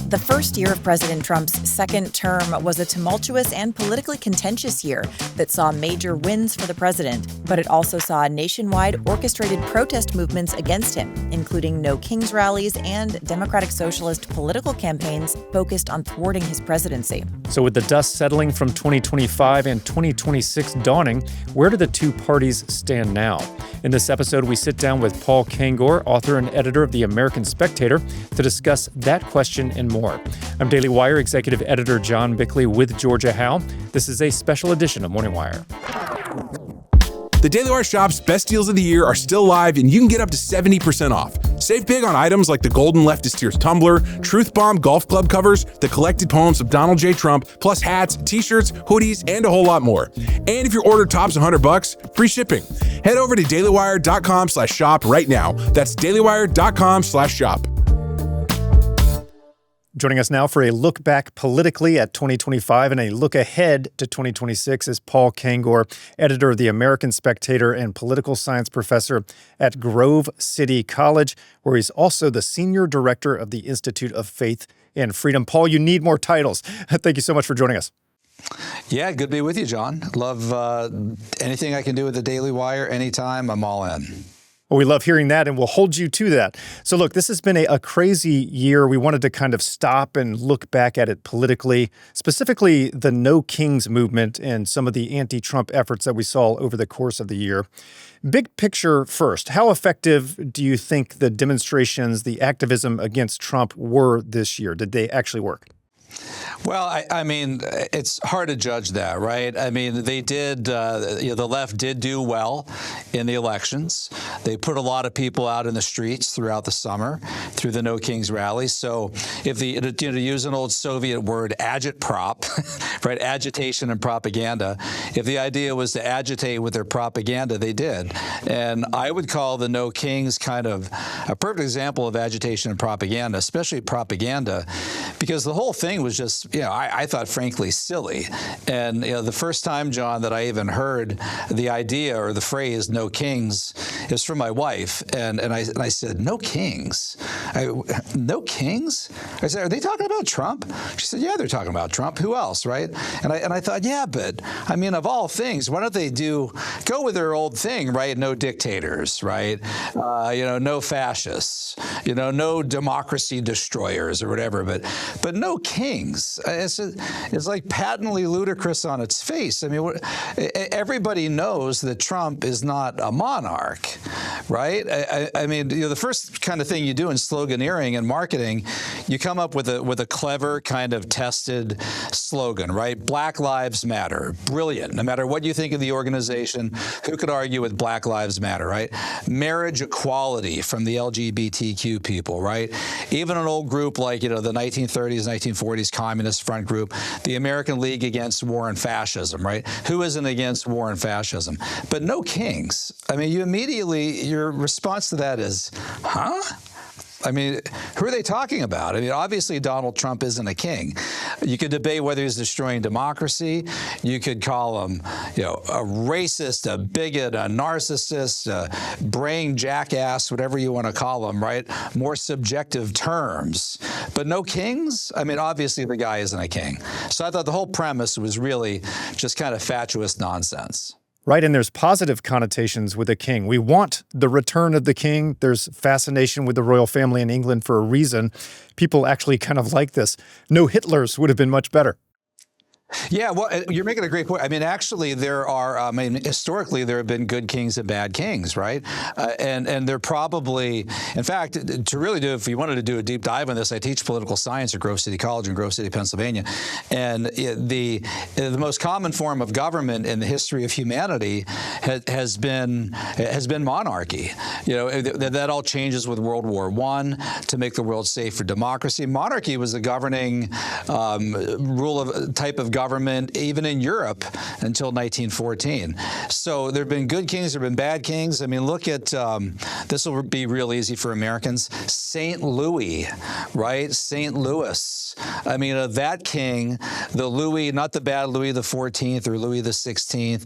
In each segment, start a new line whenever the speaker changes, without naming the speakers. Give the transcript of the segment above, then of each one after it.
The first year of President Trump's second term was a tumultuous and politically contentious year that saw major wins for the president, but it also saw nationwide orchestrated protest movements against him, including No Kings rallies and Democratic Socialist political campaigns focused on thwarting his presidency.
So with the dust settling from 2025 and 2026 dawning, where do the two parties stand now? In this episode, we sit down with Paul Kengor, author and editor of the American Spectator, to discuss that question and more. I'm Daily Wire executive editor John Bickley with Georgia Howe. This is a special edition of Morning Wire.
The Daily Wire Shop's best deals of the year are still live, and you can get up to 70% off. Save big on items like the Golden Leftist Tears tumbler, Truth Bomb golf club covers, the collected poems of Donald J. Trump, plus hats, t-shirts, hoodies, and a whole lot more. And if your order tops $100, free shipping. Head over to dailywire.com/shop right now. That's dailywire.com/shop.
Joining us now for a look back politically at 2025 and a look ahead to 2026 is Paul Kengor, editor of the American Spectator and political science professor at Grove City College, where he's also the senior director of the Institute of Faith and Freedom. Paul, you need more titles. Thank you so much for joining us.
Yeah, good to be with you, John. Love anything I can do with the Daily Wire anytime. I'm all in.
Well, we love hearing that, and we'll hold you to that. So look, this has been a crazy year. We wanted to kind of stop and look back at it politically, specifically the No Kings movement and some of the anti-Trump efforts that we saw over the course of the year. Big picture first, how effective do you think the demonstrations, the activism against Trump were this year? Did they actually work?
Well, I mean, it's hard to judge that, right? I mean, they did, the left did do well in the elections. They put a lot of people out in the streets throughout the summer through the No Kings rallies. So if to use an old Soviet word, agitprop, right, agitation and propaganda, if the idea was to agitate with their propaganda, they did. And I would call the No Kings kind of a perfect example of agitation and propaganda, especially propaganda, because the whole thing was just, I thought, frankly, silly. And, the first time, John, that I even heard the idea or the phrase "No Kings" is from my wife. And I said, "No Kings? No Kings?" I said, "Are they talking about Trump?" She said, "Yeah, they're talking about Trump. Who else, right?" And I thought, yeah, but, I mean, of all things, why don't they go with their old thing, right? No dictators, right? No fascists, no democracy destroyers or whatever, but no kings. It's like patently ludicrous on its face. I mean, everybody knows that Trump is not a monarch, right? I mean, the first kind of thing you do in sloganeering and marketing, you come up with a clever kind of tested slogan, right? Black Lives Matter. Brilliant. No matter what you think of the organization, who could argue with Black Lives Matter, right? Marriage equality from the LGBTQ people, right? Even an old group like, the 1930s, 1940s Communist Front Group, the American League Against War and Fascism, right? Who isn't against war and fascism? But no kings. I mean, your response to that is, huh? I mean, who are they talking about? I mean, obviously, Donald Trump isn't a king. You could debate whether he's destroying democracy. You could call him, a racist, a bigot, a narcissist, a brain jackass, whatever you want to call him, right? More subjective terms. But no kings? I mean, obviously, the guy isn't a king. So I thought the whole premise was really just kind of fatuous nonsense.
Right, and there's positive connotations with a king. We want the return of the king. There's fascination with the royal family in England for a reason. People actually kind of like this. No Hitlers would have been much better.
Yeah, well, you're making a great point. I mean, actually, there are, historically, there have been good kings and bad kings, right? And they're probably, in fact, to really if you wanted to do a deep dive on this, I teach political science at Grove City College in Grove City, Pennsylvania. And the most common form of government in the history of humanity has been monarchy. That all changes with World War I to make the world safe for democracy. Monarchy was the governing type of government, even in Europe, until 1914. So there have been good kings, there have been bad kings. I mean, look at, this will be real easy for Americans, St. Louis, right? St. Louis. I mean, that king, the Louis, not the bad Louis the 14th or Louis the 16th,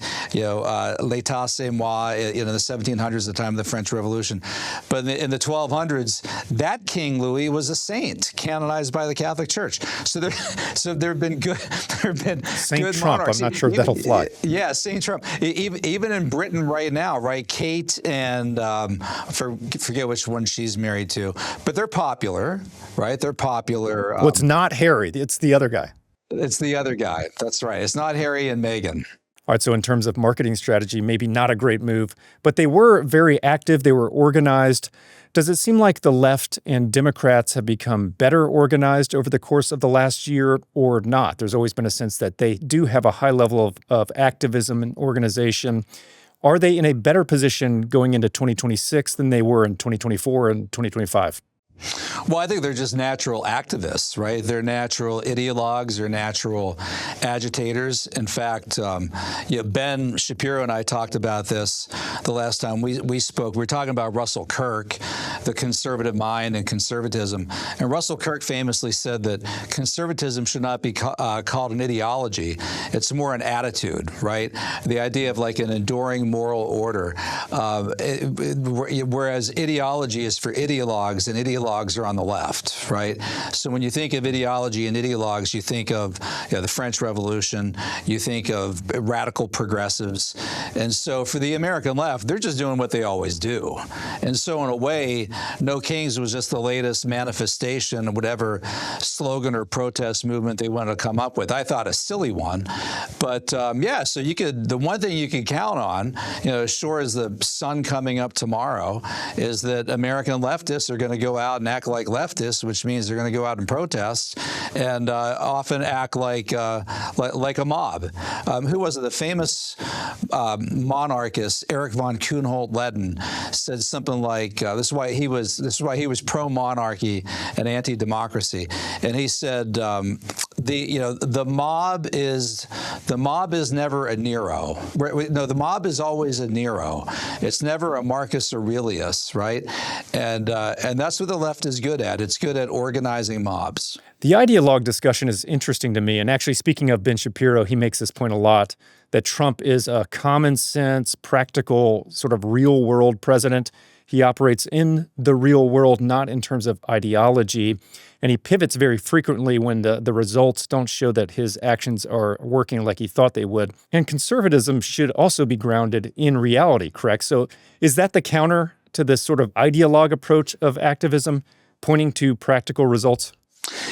l'état c'est moi, in the 1700s, the time of the French Revolution. But in the 1200s, that King Louis was a saint, canonized by the Catholic Church. So there have been good,
Saint
good
Trump,
monarchs.
I'm not sure that'll fly.
Yeah, Saint Trump. Even in Britain right now, right? Kate and forget which one she's married to, but they're popular, right? They're popular.
Well, it's not Harry. It's the other guy.
It's the other guy. That's right. It's not Harry and Meghan.
All right, so in terms of marketing strategy, maybe not a great move, but they were very active. They were organized. Does it seem like the left and Democrats have become better organized over the course of the last year or not? There's always been a sense that they do have a high level of activism and organization. Are they in a better position going into 2026 than they were in 2024 and 2025?
Well, I think they're just natural activists, right? They're natural ideologues, they're natural agitators. In fact, Ben Shapiro and I talked about this the last time we spoke. We were talking about Russell Kirk, the conservative mind and conservatism. And Russell Kirk famously said that conservatism should not be called an ideology. It's more an attitude, right? The idea of like an enduring moral order. Whereas ideology is for ideologues, and ideologues are on the left, right? So when you think of ideology and ideologues, you think of the French Revolution, you think of radical progressives. And so for the American left, they're just doing what they always do. And so in a way, No Kings was just the latest manifestation of whatever slogan or protest movement they wanted to come up with. I thought a silly one. But so the one thing you can count on, as sure as the sun coming up tomorrow, is that American leftists are going to go out and act like leftists, which means they're going to go out and protest, and often act like a mob. Who was it? The famous monarchist Erich von Kuhnholt-Leddihn said something like, "This is why he was pro-monarchy and anti-democracy," and he said, "The mob is never a Nero. No, the mob is always a Nero. It's never a Marcus Aurelius, right? And that's what the left is good at. It's good at organizing mobs."
The ideologue discussion is interesting to me. And actually, speaking of Ben Shapiro, he makes this point a lot, that Trump is a common sense, practical, sort of real world president. He operates in the real world, not in terms of ideology. And he pivots very frequently when the results don't show that his actions are working like he thought they would. And conservatism should also be grounded in reality, correct? So is that the counter to this sort of ideologue approach of activism, pointing to practical results?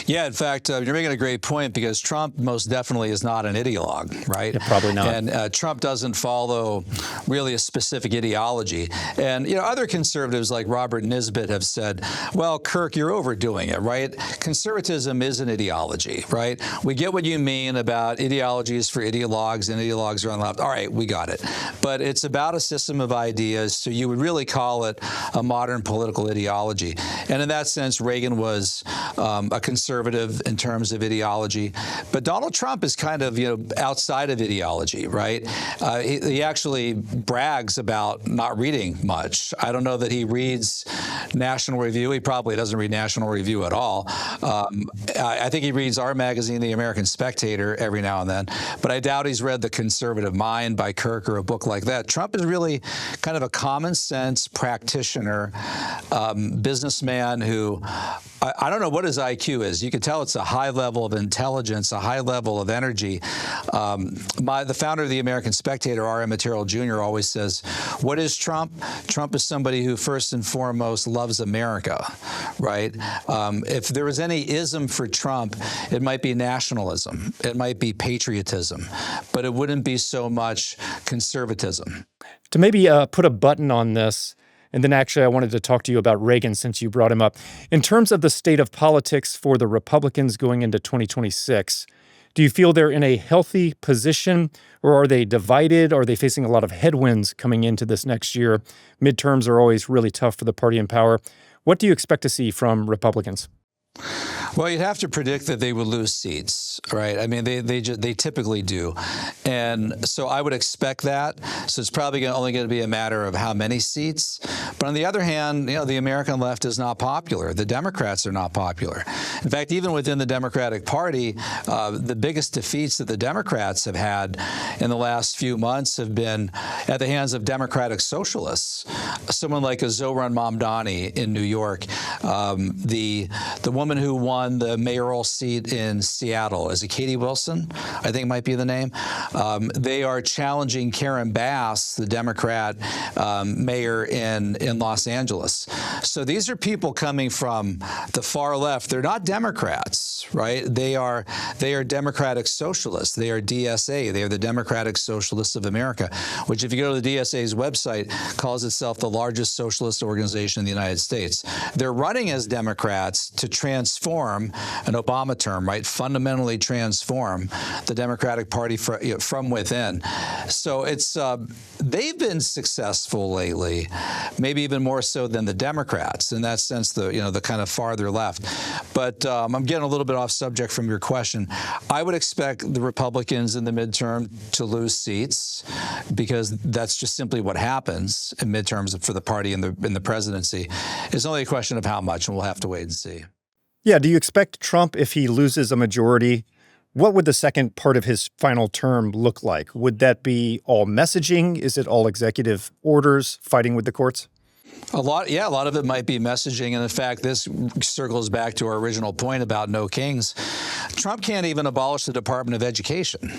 Yeah, in fact, you're making a great point, because Trump most definitely is not an ideologue, right?
Yeah, probably not.
And Trump doesn't follow really a specific ideology. And, other conservatives like Robert Nisbet have said, well, Kirk, you're overdoing it, right? Conservatism is an ideology, right? We get what you mean about ideologies for ideologues, and ideologues are on the left. All right, we got it. But it's about a system of ideas, so you would really call it a modern political ideology. And in that sense, Reagan was a conservative in terms of ideology, but Donald Trump is kind of outside of ideology, right? He actually brags about not reading much. I don't know that he reads National Review. He probably doesn't read National Review at all. I think he reads our magazine, the American Spectator, every now and then, but I doubt he's read The Conservative Mind by Kirk or a book like that. Trump is really kind of a common sense practitioner, businessman who I don't know what his IQ is. You can tell it's a high level of intelligence, a high level of energy. The founder of the American Spectator, R.M. Material Jr., always says, what is Trump? Trump is somebody who first and foremost loves America, right? If there was any ism for Trump, it might be nationalism. It might be patriotism, but it wouldn't be so much conservatism.
To maybe put a button on this, and then actually I wanted to talk to you about Reagan since you brought him up. In terms of the state of politics for the Republicans going into 2026, do you feel they're in a healthy position, or are they divided? Are they facing a lot of headwinds coming into this next year? Midterms are always really tough for the party in power. What do you expect to see from Republicans?
Well, you'd have to predict that they would lose seats, right? I mean, they typically do, and so I would expect that. So it's probably only going to be a matter of how many seats. But on the other hand, the American left is not popular. The Democrats are not popular. In fact, even within the Democratic Party, the biggest defeats that the Democrats have had in the last few months have been at the hands of Democratic socialists. Someone like a Zohran Mamdani in New York, the woman who won the mayoral seat in Seattle, is it Katie Wilson? I think might be the name. They are challenging Karen Bass, the Democrat mayor in Los Angeles. So these are people coming from the far left. They're not Democrats, right? They are Democratic Socialists. They are DSA. They are the Democratic Socialists of America, which, if you go to the DSA's website, calls itself the largest socialist organization in the United States. They're running as Democrats to transform, an Obama term, right? Fundamentally transform the Democratic Party from within. So they've been successful lately, maybe even more so than the Democrats. In that sense, the kind of farther left. But I'm getting a little bit off subject from your question. I would expect the Republicans in the midterm to lose seats, because that's just simply what happens in midterms for the party in the presidency. It's only a question of how much, and we'll have to wait and see.
Yeah, do you expect Trump, if he loses a majority, what would the second part of his final term look like? Would that be all messaging? Is it all executive orders, fighting with the courts?
A lot of it might be messaging. And in fact, this circles back to our original point about no kings. Trump can't even abolish the Department of Education,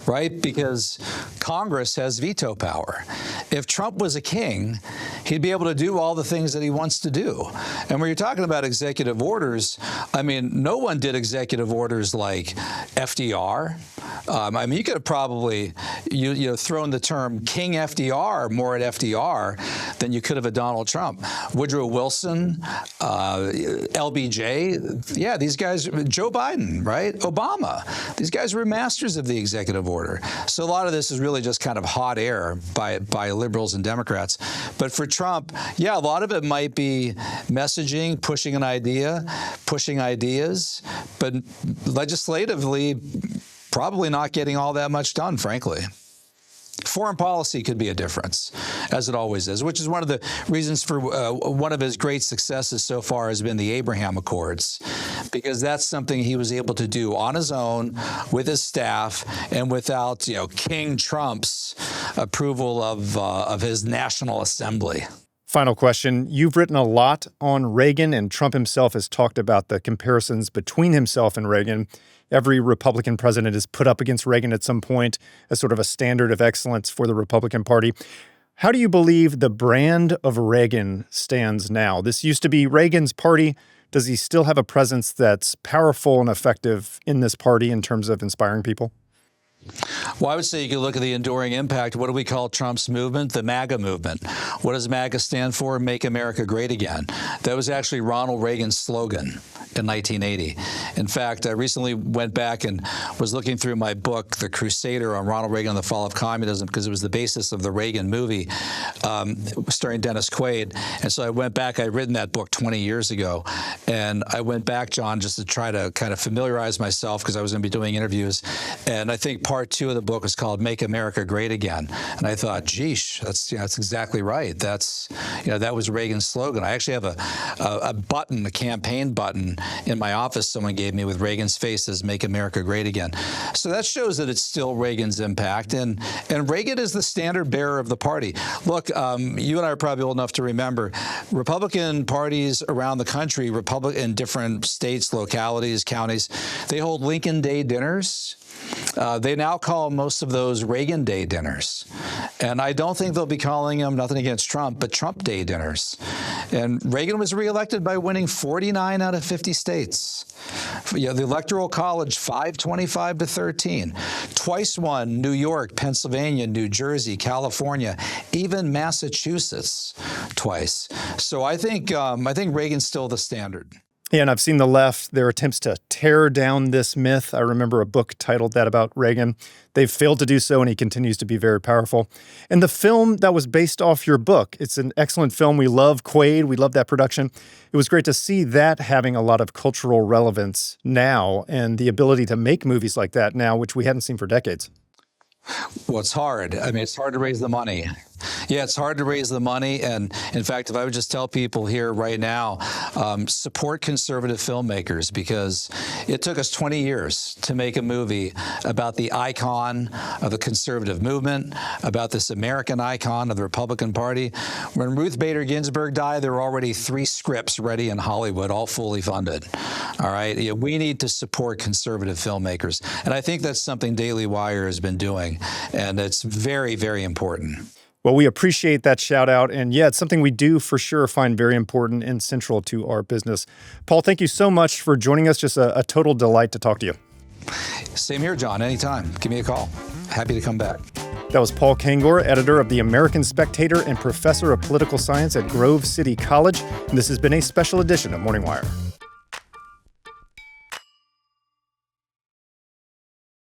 right? Because Congress has veto power. If Trump was a king, he'd be able to do all the things that he wants to do. And when you're talking about executive orders, I mean, no one did executive orders like FDR. I mean, you could have probably thrown the term King FDR more at FDR than you could have at Donald Trump. Woodrow Wilson, LBJ, yeah, these guys, Joe Biden, right? Obama, these guys were masters of the executive order. So a lot of this is really just kind of hot air by liberals and Democrats. But for Trump, yeah, a lot of it might be messaging, pushing an idea, pushing ideas, but legislatively, probably not getting all that much done, frankly. Foreign policy could be a difference, as it always is, which is one of the reasons for one of his great successes so far has been the Abraham Accords, because that's something he was able to do on his own with his staff and without, King Trump's approval of his National Assembly.
Final question. You've written a lot on Reagan, and Trump himself has talked about the comparisons between himself and Reagan. Every Republican president is put up against Reagan at some point as sort of a standard of excellence for the Republican Party. How do you believe the brand of Reagan stands now? This used to be Reagan's party. Does he still have a presence that's powerful and effective in this party in terms of inspiring people?
Well, I would say you could look at the enduring impact. What do we call Trump's movement? The MAGA movement. What does MAGA stand for? Make America Great Again. That was actually Ronald Reagan's slogan in 1980. In fact, I recently went back and was looking through my book, The Crusader, on Ronald Reagan and the Fall of Communism, because it was the basis of the Reagan movie starring Dennis Quaid. And so I went back. I'd written that book 20 years ago. And I went back, John, just to try to kind of familiarize myself, because I was going to be doing interviews. And I think part 2 of the book is called Make America Great Again. And I thought, geesh, that's exactly right. That's, that was Reagan's slogan. I actually have a button, a campaign button in my office someone gave me with Reagan's face as Make America Great Again. So that shows that it's still Reagan's impact. And Reagan is the standard bearer of the party. Look, you and I are probably old enough to remember Republican parties around the country, in different states, localities, counties, they hold Lincoln Day dinners. They now call most of those Reagan Day dinners. And I don't think they'll be calling them, nothing against Trump, but Trump Day dinners. And Reagan was reelected by winning 49 out of 50 states. The Electoral College, 525 to 13. Twice won New York, Pennsylvania, New Jersey, California, even Massachusetts twice. So I think Reagan's still the standard.
Yeah, and I've seen the left, their attempts to tear down this myth. I remember a book titled that about Reagan. They've failed to do so, and he continues to be very powerful. And the film that was based off your book, it's an excellent film. We love Quaid. We love that production. It was great to see that having a lot of cultural relevance now and the ability to make movies like that now, which we hadn't seen for decades.
Well, it's hard. I mean, it's hard to raise the money. Yeah, it's hard to raise the money. And in fact, if I would just tell people here right now, support conservative filmmakers, because it took us 20 years to make a movie about the icon of the conservative movement, about this American icon of the Republican Party. When Ruth Bader Ginsburg died, there were already 3 scripts ready in Hollywood, all fully funded. All right. Yeah, we need to support conservative filmmakers. And I think that's something Daily Wire has been doing. And it's very, very important.
Well, we appreciate that shout out. And yeah, it's something we do for sure find very important and central to our business. Paul, thank you so much for joining us. Just a total delight to talk to you.
Same here, John. Anytime. Give me a call. Happy to come back.
That was Paul Kengor, editor of the American Spectator and professor of political science at Grove City College. And this has been a special edition of Morning Wire.